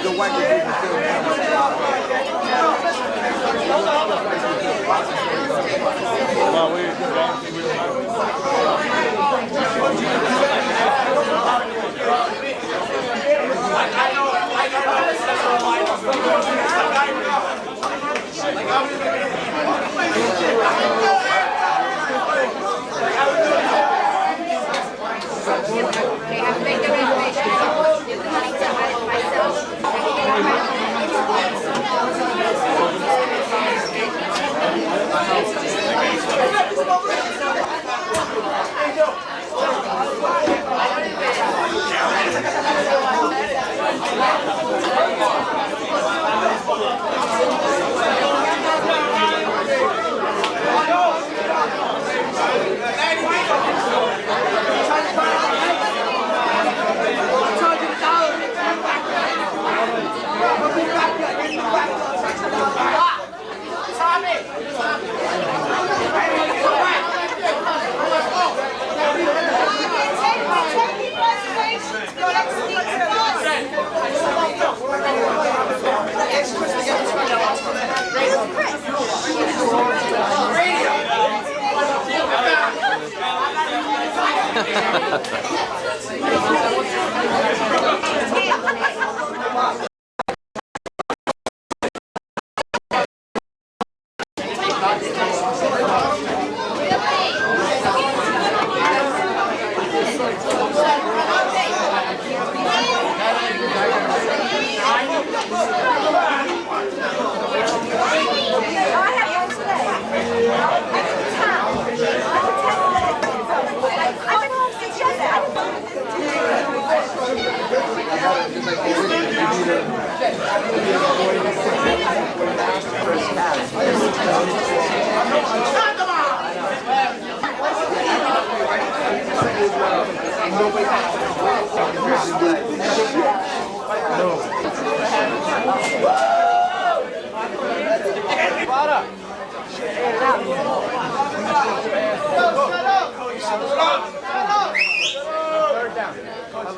The Wagner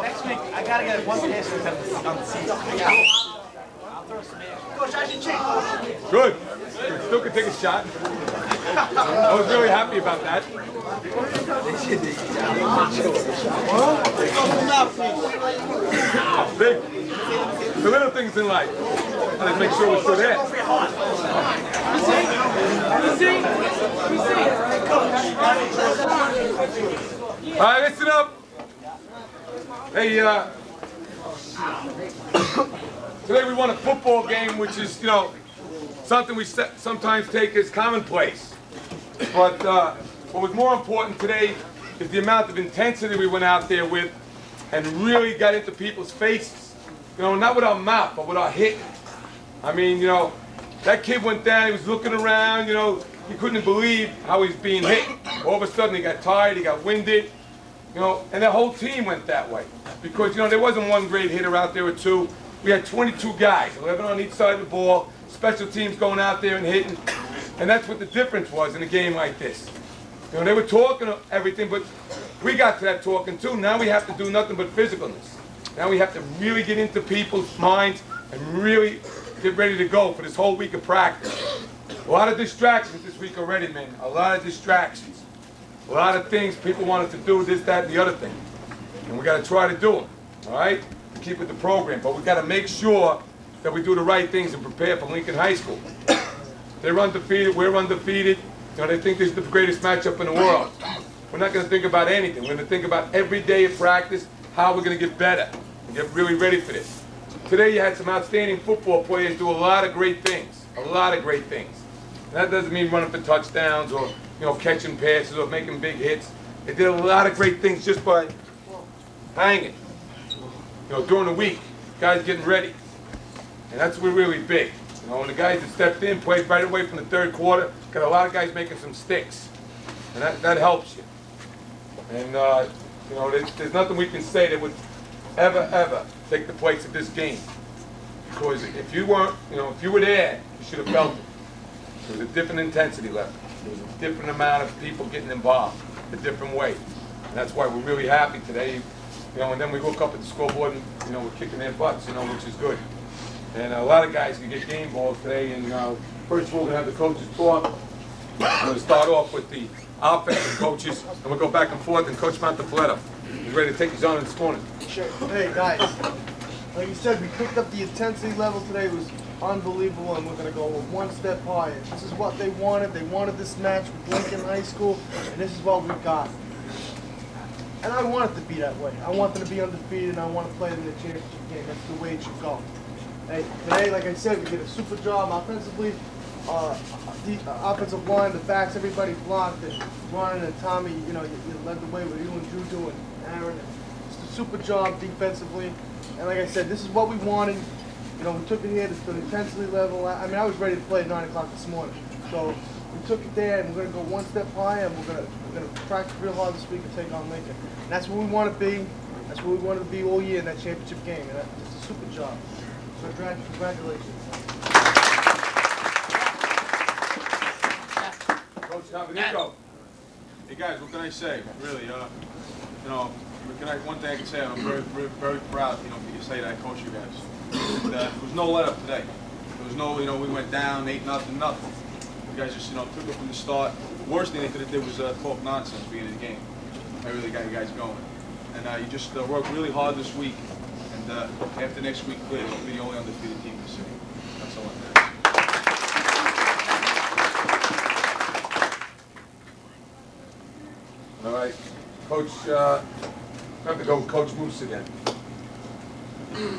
Next week, I gotta get one pass on the season. I'll throw some in. Coach, I should check. Good. Still can take a shot. I was really happy about that. Big. The little things in life. Let's make sure we're still there. All right, listen up. Hey, today we won a football game, which is, something we sometimes take as commonplace. But what was more important today is the amount of intensity we went out there with and really got into people's faces. Not with our mouth, but with our hit. I mean, that kid went down, he was looking around, he couldn't believe how he was being hit. All of a sudden he got tired, he got winded, and the whole team went that way. Because, there wasn't one great hitter out there or two. We had 22 guys, 11 on each side of the ball, special teams going out there and hitting. And that's what the difference was in a game like this. They were talking everything, but we got to that talking too. Now we have to do nothing but physicalness. Now we have to really get into people's minds and really get ready to go for this whole week of practice. A lot of distractions this week already, man. A lot of distractions. A lot of things people want us to do, this, that, and the other thing. And we got to try to do them, all right? Keep with the program. But we got to make sure that we do the right things and prepare for Lincoln High School. They're undefeated, we're undefeated. They think this is the greatest matchup in the world. We're not going to think about anything. We're going to think about every day of practice, how we're going to get better and get really ready for this. Today you had some outstanding football players do a lot of great things. A lot of great things. And that doesn't mean running for touchdowns or catching passes or making big hits. They did a lot of great things just by hanging. During the week, guys getting ready. And that's really big. And the guys that stepped in played right away from the third quarter. Got a lot of guys making some sticks. And that helps you. And, there's nothing we can say that would ever take the place of this game. Because if you weren't, if you were there, you should have felt it. There was a different intensity level. There was a different amount of people getting involved, a different way. And that's why we're really happy today. And then we look up at the scoreboard and, we're kicking their butts, which is good. And a lot of guys can get game balls today. And first of all, we're going to have the coaches talk. I'm going to start off with the offensive coaches, and we'll go back and forth. And Coach Montefletto, he's ready to take his on in this corner. Sure. Hey, guys. Like you said, we picked up the intensity level today. It was unbelievable, and we're going to go one step higher. This is what they wanted. They wanted this match with Lincoln High School, and this is what we got. And I want it to be that way. I want them to be undefeated, and I want to play them in the championship game. That's the way it should go. Hey, today, like I said, we did a super job offensively. The offensive line, the backs, everybody blocked. And Ron and Tommy, you led the way with you and Juju and Aaron. Just a super job defensively. And like I said, this is what we wanted. We took it here to the intensity level. I mean, I was ready to play at 9 o'clock this morning. So we took it there, and we're going to go one step higher, and we're going to practice real hard this week and take on Lincoln. And that's where we want to be. That's where we wanted to be all year in that championship game. And it's a super job. So congratulations. Coach Cavanico. Hey guys, what can I say? Really, one thing I can say, I'm very, very, very proud, to say that I coached you guys. And, there was no let up today. There was no, we went down, 8-0, nothing. You guys just, took it from the start. The worst thing they could have did was talk nonsense at the beginning of the game. I really got you guys going. And you just worked really hard this week. And after next week, please, you'll be the only undefeated team in the city. That's all I have. All right, Coach. I have to go with Coach Moose again.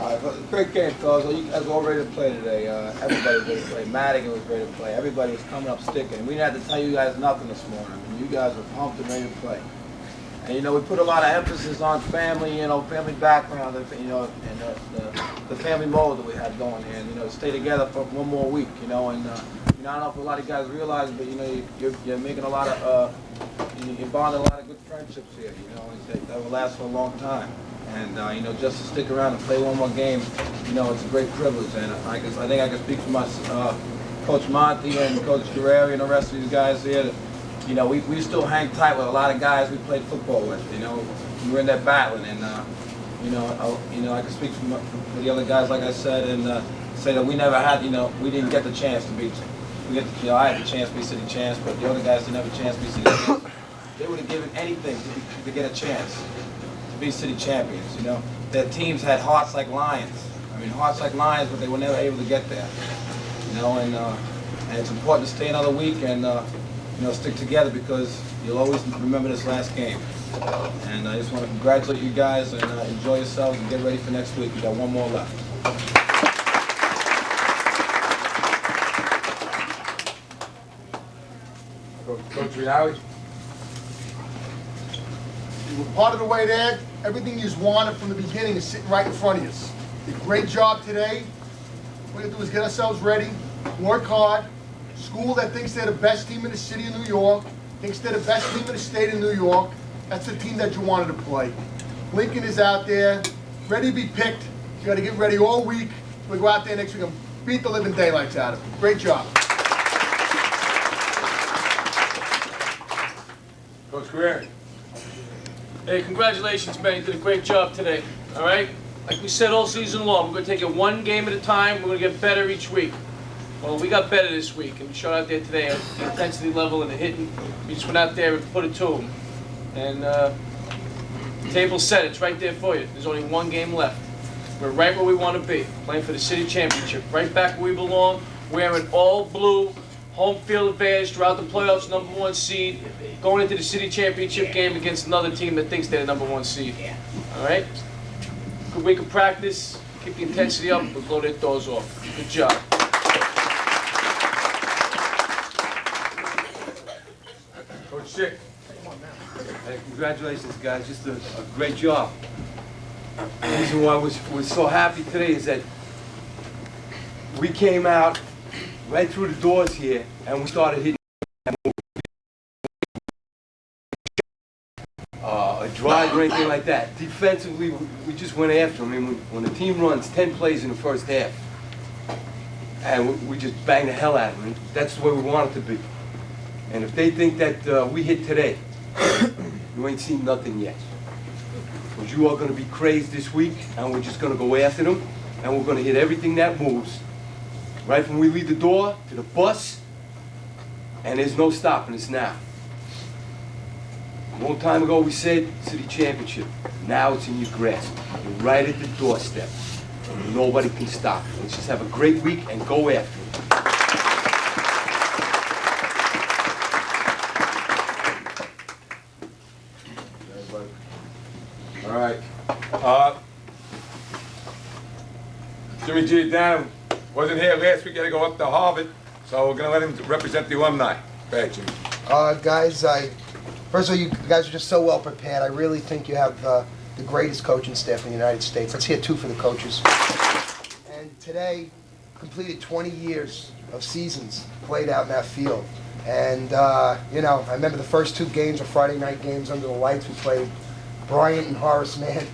All right, great game, fellas. You guys were all ready to play today. Everybody was ready to play. Madigan was ready to play. Everybody was coming up sticking. We didn't have to tell you guys nothing this morning. I mean, you guys were pumped and ready to play. And we put a lot of emphasis on family, family background, and the family mode that we had going here, and to stay together for one more week, and I don't know if a lot of guys realize, but you're making a lot of you're bonding a lot of good friendships here, that will last for a long time. And just to stick around and play one more game, it's a great privilege. And I think I can speak for my Coach Monty and Coach Guerrero and the rest of these guys here. We still hang tight with a lot of guys we played football with. We were in there battling, and I can speak for the other guys, like I said, and say that we never had, we didn't get the chance to be. I had the chance to be city champs, but the other guys didn't have a chance to be city champs. They would have given anything to get a chance to be city champions. Their teams had hearts like lions. I mean, hearts like lions, but they were never able to get there. And it's important to stay another week and stick together, because you'll always remember this last game. And I just want to congratulate you guys, and enjoy yourselves and get ready for next week. We got one more left. Coach Riali. You were part of the way there. Everything you wanted from the beginning is sitting right in front of you. You did a great job today. What we have to do is get ourselves ready, work hard. School that thinks they're the best team in the city of New York, thinks they're the best team in the state of New York. That's the team that you wanted to play. Lincoln is out there, ready to be picked. You got to get ready all week. We go out there next week and beat the living daylights out of them. Great job. Coach Guerrero. Hey, congratulations, man. You did a great job today, all right? Like we said all season long, we're going to take it one game at a time. We're going to get better each week. Well, we got better this week, and we showed out there today at the intensity level and the hitting. We just went out there and put it to them. And the table's set. It's right there for you. There's only one game left. We're right where we want to be, playing for the city championship. Right back where we belong, wearing all blue, home field advantage throughout the playoffs, #1 seed, going into the city championship game against another team that thinks they're the #1 seed. All right? Good week of practice. Keep the intensity up. We'll blow their doors off. Good job. Coach Schick. Hey, congratulations, guys. Just a great job. The reason why we're so happy today is that we came out right through the doors here and we started hitting a drive or anything like that. Defensively, we just went after them. I mean, when the team runs 10 plays in the first half, and we just bang the hell out of them, that's the way we want it to be. And if they think that we hit today, you ain't seen nothing yet. Because you are going to be crazed this week, and we're just going to go after them, and we're going to hit everything that moves. Right from we leave the door to the bus, and there's no stopping us now. A long time ago we said city championship. Now it's in your grasp. You're right at the doorstep. And nobody can stop it. Let's just have a great week and go after it. All right. Jimmy G. Dan wasn't here last week. He had to go up to Harvard, so we're going to let him represent the alumni. Go ahead, Jimmy. Guys, first of all, you guys are just so well prepared. I really think you have the greatest coaching staff in the United States. Let's hear two for the coaches. And today, completed 20 years of seasons played out in that field. And, you know, I remember the first two games were Friday night games under the lights. We played Bryant and Horace Mann,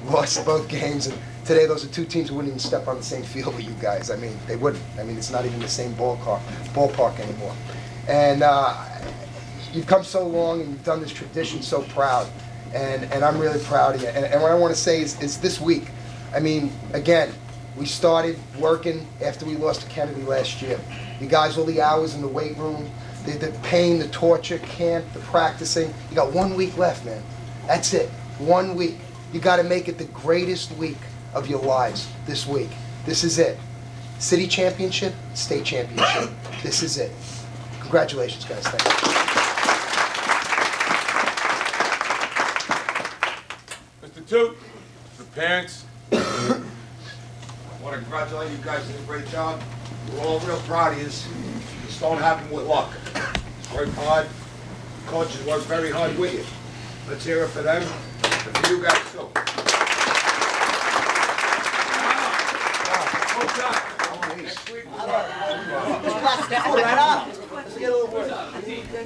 lost both games. And today, those are two teams who wouldn't even step on the same field with you guys. I mean, they wouldn't. I mean, it's not even the same ballpark anymore. And you've come so long and you've done this tradition so proud. And I'm really proud of you. And what I want to say is this week, I mean, again, we started working after we lost to Kennedy last year. You guys, all the hours in the weight room, the pain, the torture, camp, the practicing. You got 1 week left, man. That's it. 1 week. You got to make it the greatest week of your lives this week. This is it. City championship, state championship. This is it. Congratulations, guys. Thank you. Mr. Toot, the parents. I want to congratulate you guys. You did a great job. We're all real proud of you. This don't happen with luck. Work hard. Coaches work very hard with you. Let's hear it for them and for you guys too.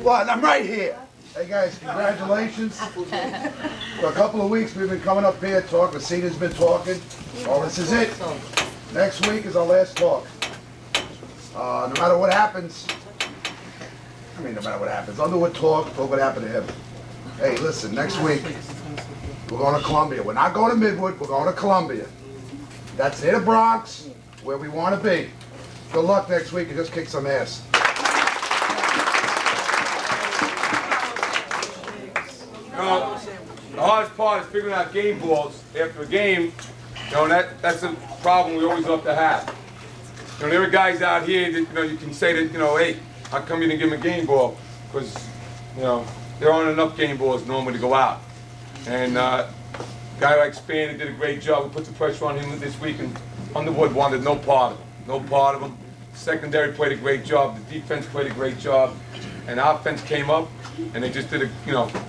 Well, I'm right here. Hey guys, congratulations. For a couple of weeks we've been coming up here talking, the seniors been talking. Well, this is it. Next week is our last talk. No matter what happens, no matter what happens, Underwood talk what happened to him. Hey, listen, next week we're going to Columbia. We're not going to Midwood, we're going to Columbia. That's near the Bronx, where we want to be. Good luck next week and just kick some ass. The hardest part is figuring out game balls after a game. You know, that's a problem we always have to have. You know, there are guys out here that, you know, you can say that, you know, hey, how come you didn't give him a game ball? Because, you know, there aren't enough game balls normally to go out. And a guy like Spann did a great job. We put the pressure on him this week, and Underwood wanted no part of him. No part of him. Secondary played a great job. The defense played a great job. And the offense came up, and they just did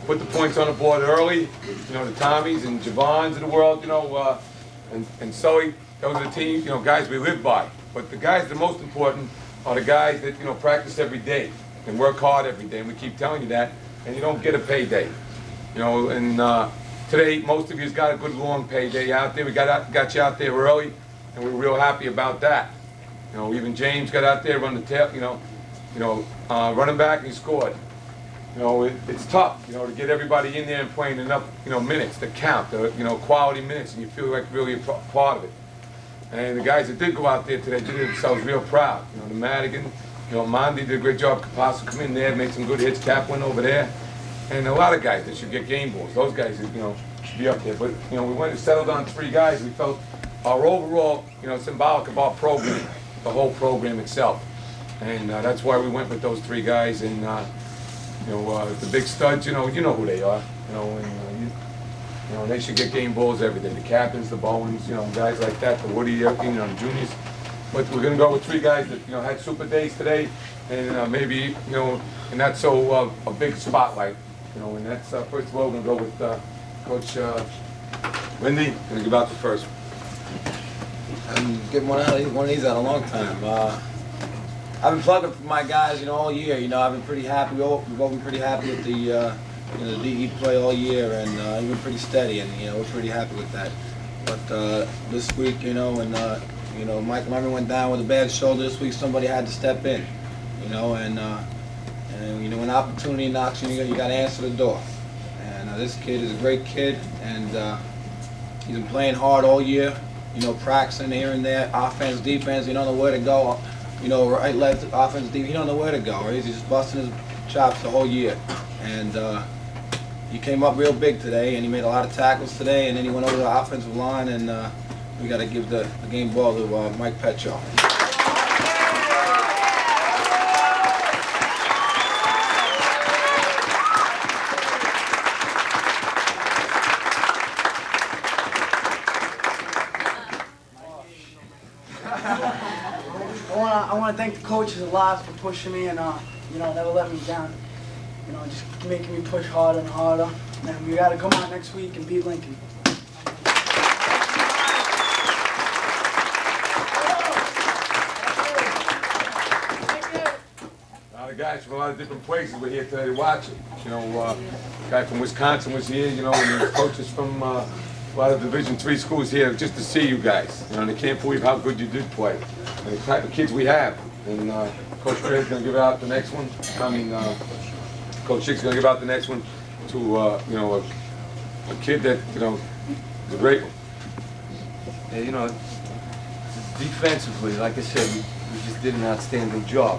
put the points on the board early. You know, the Tommies and Javons of the world, you know, and Sully, those are the teams, you know, guys we live by. But the guys that are most important are the guys that, you know, practice every day and work hard every day. And we keep telling you that, and you don't get a payday. You know, and today, most of you's got a good long payday out there. We got you out there early, and we're real happy about that. You know, even James got out there, run the tail, running back, and he scored. You know, it's tough, you know, to get everybody in there and playing enough, you know, minutes to count, quality minutes, and you feel like really a part of it. And the guys that did go out there today did themselves real proud. You know, the Madigan, you know, Mondi did a great job. Capasso come in there, made some good hits. Kaplan over there, and a lot of guys that should get game balls. Those guys, you know, should be up there. But you know, we went and settled on 3 guys. We felt our overall, you know, symbolic of our program, the whole program itself, and that's why we went with those 3 guys. And the big studs, you know who they are. You know, and they should get game balls every day. The captains, the Bowens, you know, guys like that, the Woody, you know, the juniors. But we're gonna go with 3 guys that, you know, had super days today, and maybe, you know, and that's so a big spotlight, you know. And that's first of all, we're gonna go with Coach Lindy. Gonna give out the first one. I'm getting one of these out a long time. I've been plugging for my guys, you know, all year. You know, I've been pretty happy. We've all been pretty happy with the you know, the DE play all year, and he's been pretty steady, and you know, we're pretty happy with that. But this week, you know, and you know, Mike Lemon went down with a bad shoulder this week. Somebody had to step in, you know, and you know, when opportunity knocks you, you got to answer the door. And this kid is a great kid, and he's been playing hard all year. You know, practicing here and there, offense, defense. You don't know where to go. You know, right, left, offense, defense. He don't know where to go. Right? He's just busting his chops the whole year, and he came up real big today, and he made a lot of tackles today, and then he went over the offensive line, and we got to give the game ball to Mike Petro. I want to thank the coaches a lot for pushing me and you know, never let me down. You know, just making me push harder and harder. And we got to come out next week and beat Lincoln. A lot of guys from a lot of different places were here today to watch it. You know, a guy from Wisconsin was here, you know, and there was coaches from a lot of Division III schools here just to see you guys. You know, and they can't believe how good you did play. And the type of kids we have. And Coach Craig's going to give out the next one. Coach Chick's going to give out the next one to, you know, a kid that, you know, is a great one. Yeah, you know, defensively, like I said, we just did an outstanding job.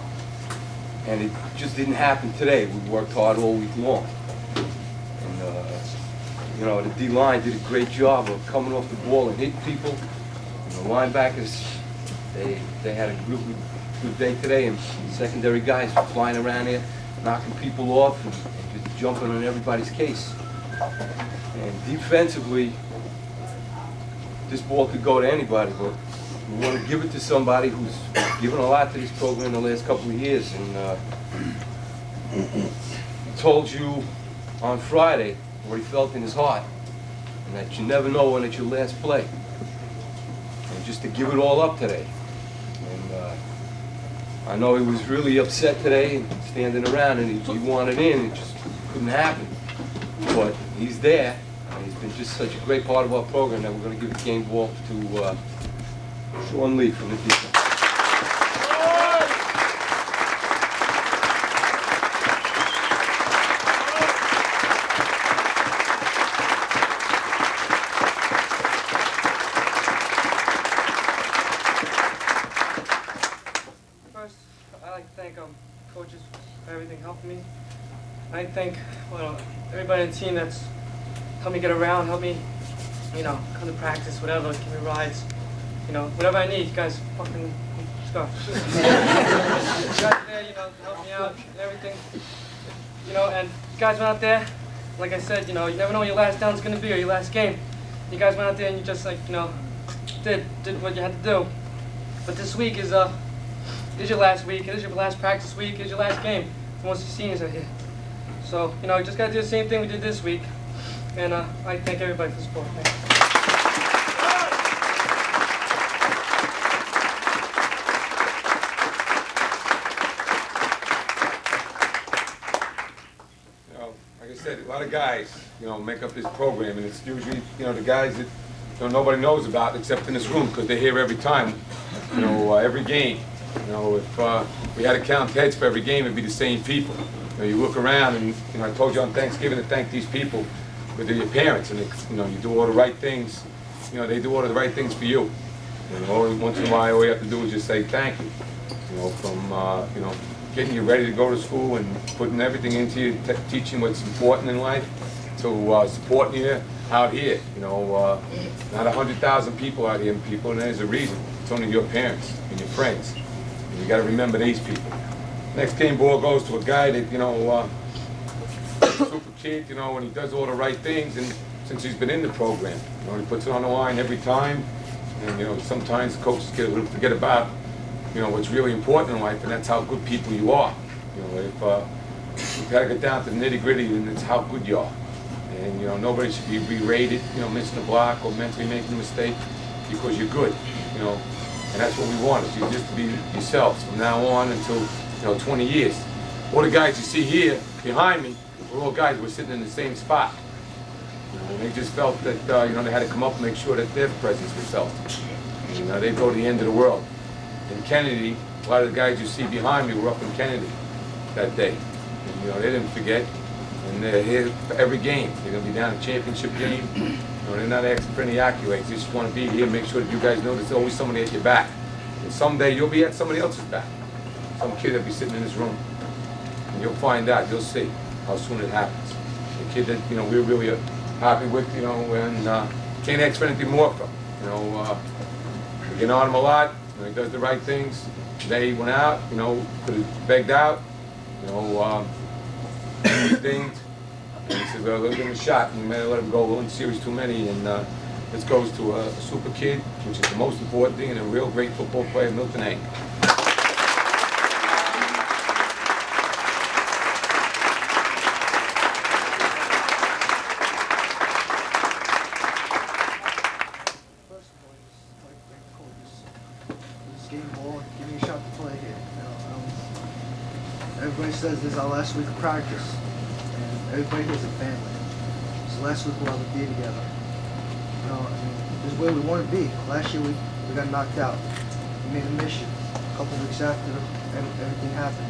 And it just didn't happen today. We worked hard all week long. And, you know, the D-line did a great job of coming off the ball and hitting people. And the linebackers, they had a real good day today, and secondary guys flying around here, knocking people off and just jumping on everybody's case. And defensively, this ball could go to anybody, but we want to give it to somebody who's given a lot to this program the last couple of years. And he told you on Friday what he felt in his heart, and that you never know when it's your last play. And just to give it all up today. And I know he was really upset today, standing around, and he wanted in. It just couldn't happen. But he's there, and he's been just such a great part of our program that we're going to give the game ball to Sean Lee from the defense. First, I'd like to thank coaches for everything, helping me. I thank everybody on the team that's helped me get around, helped me, you know, come to practice, whatever, give me rides, you know, whatever I need. You guys fucking stuff. You guys are there, you know, help me out and everything. You know, and you guys went out there, like I said, you know, you never know what your last down's gonna be or your last game. You guys went out there and you just like, you know, did what you had to do. But this week is your last week, it is your last practice week, it is your last game for most of the seniors out here. So, you know, you just gotta do the same thing we did this week. And I thank everybody for the support. Thanks. You know, like I said, a lot of guys, you know, make up this program, and it's usually, you know, the guys that, you know, nobody knows about except in this room because they're here every time, you know, every game. You know, if we had to count heads for every game, it'd be the same people. You know, you look around, and you know, I told you on Thanksgiving to thank these people, with your parents, and you know, you do all the right things. You know, they do all of the right things for you. And once in a while, all you have to do is just say thank you. You know, from you know, getting you ready to go to school and putting everything into you, teaching what's important in life, to supporting you out here. You know, not 100,000 people out here, people, and there's a reason. It's only your parents and your friends. And you got to remember these people. Next game ball goes to a guy that, you know, super kid, you know, and he does all the right things, and since he's been in the program, you know, he puts it on the line every time, and you know, sometimes coaches forget about, you know, what's really important in life, and that's how good people you are. You know, if you gotta get down to the nitty gritty, then it's how good you are, and you know, nobody should be berated, you know, missing a block or mentally making a mistake because you're good, you know, and that's what we want, is you just to be yourselves from now on until, you know, 20 years. all the guys you see here behind me were all guys who were sitting in the same spot. And they just felt that they had to come up and make sure that their presence was felt. They go to the end of the world. In Kennedy, a lot of the guys you see behind me were up in Kennedy that day. And, they didn't forget. And they're here for every game. They're going to be down at the championship game. They're not asking for any accolades. They just want to be here and make sure that you guys know there's always somebody at your back. And someday you'll be at somebody else's back. Some kid that'll be sitting in this room. And you'll find out, you'll see how soon it happens. The kid that, we're really happy with, and can't ask for anything more from. We get on him a lot. He does the right things. Today he went out, could have begged out, things. And he said, well, let's give him a shot. And we may have let him go one series too many. And this goes to a super kid, which is the most important thing, and a real great football player, Milton Hank. First of all, just like the coaches, just give me the ball and give me a shot to play here. Everybody says this is our last week of practice, and everybody here's a family. It's the last week we'll ever be together. This is where we want to be. Last year we got knocked out. We made a mission. A couple weeks after everything happened,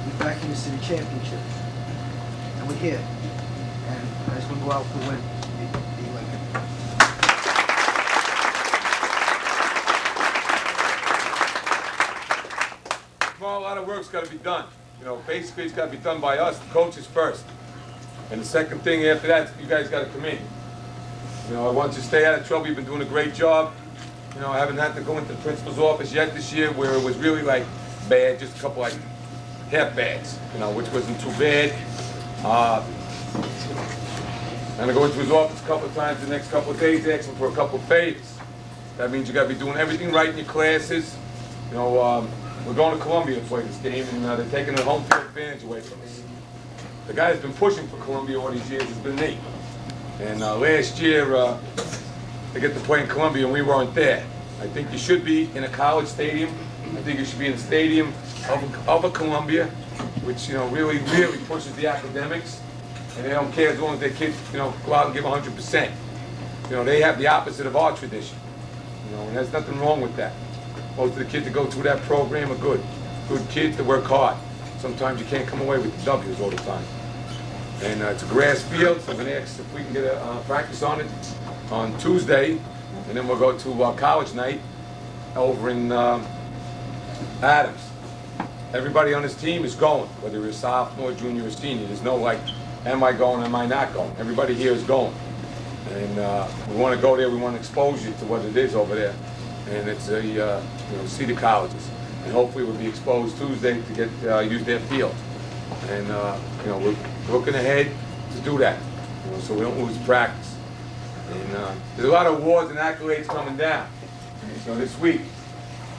we're back in the city championship, and we're here. And I just want to go out for the win. Be Lincoln. Well, a lot of work's got to be done. Basically it's got to be done by us, the coaches first. And the second thing after that, you guys got to come in. I want you to stay out of trouble. You've been doing a great job. I haven't had to go into the principal's office yet this year where it was really bad, just a couple half bads, which wasn't too bad. I'm gonna go into his office a couple of times the next couple of days, asking for a couple of favors. That means you got to be doing everything right in your classes. We're going to Columbia to play this game, and they're taking the home field advantage away from us. The guy that's been pushing for Columbia all these years has been me. And last year, they get to play in Columbia, and we weren't there. I think you should be in a college stadium. I think you should be in a stadium of a Columbia, which really pushes the academics, and they don't care as long as their kids go out and give 100%. They have the opposite of our tradition, and there's nothing wrong with that. Most of the kids that go through that program are good kids that work hard. Sometimes you can't come away with the W's all the time. And it's a grass field, so I'm going to ask if we can get a practice on it on Tuesday, and then we'll go to college night over in Adams. Everybody on this team is going, whether you're a sophomore, junior, or senior. There's no am I going, am I not going? Everybody here is going. And we want to go there, we want to expose you to what it is over there. And it's see the colleges. And hopefully we'll be exposed Tuesday to get use their field. And we're looking ahead to do that, so we don't lose practice. And there's a lot of awards and accolades coming down this week.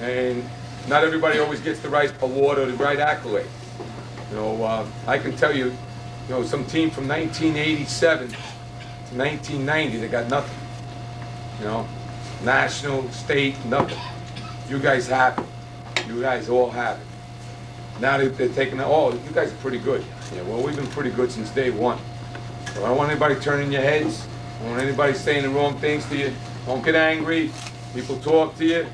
And not everybody always gets the right award or the right accolade. I can tell you, some team from 1987 to 1990 that got nothing. National, state, nothing. You guys have it. You guys all have it. Now they're taking it. Oh, you guys are pretty good. Yeah, well, we've been pretty good since day one. So I don't want anybody turning your heads. I don't want anybody saying the wrong things to you. Don't get angry. People talk to you.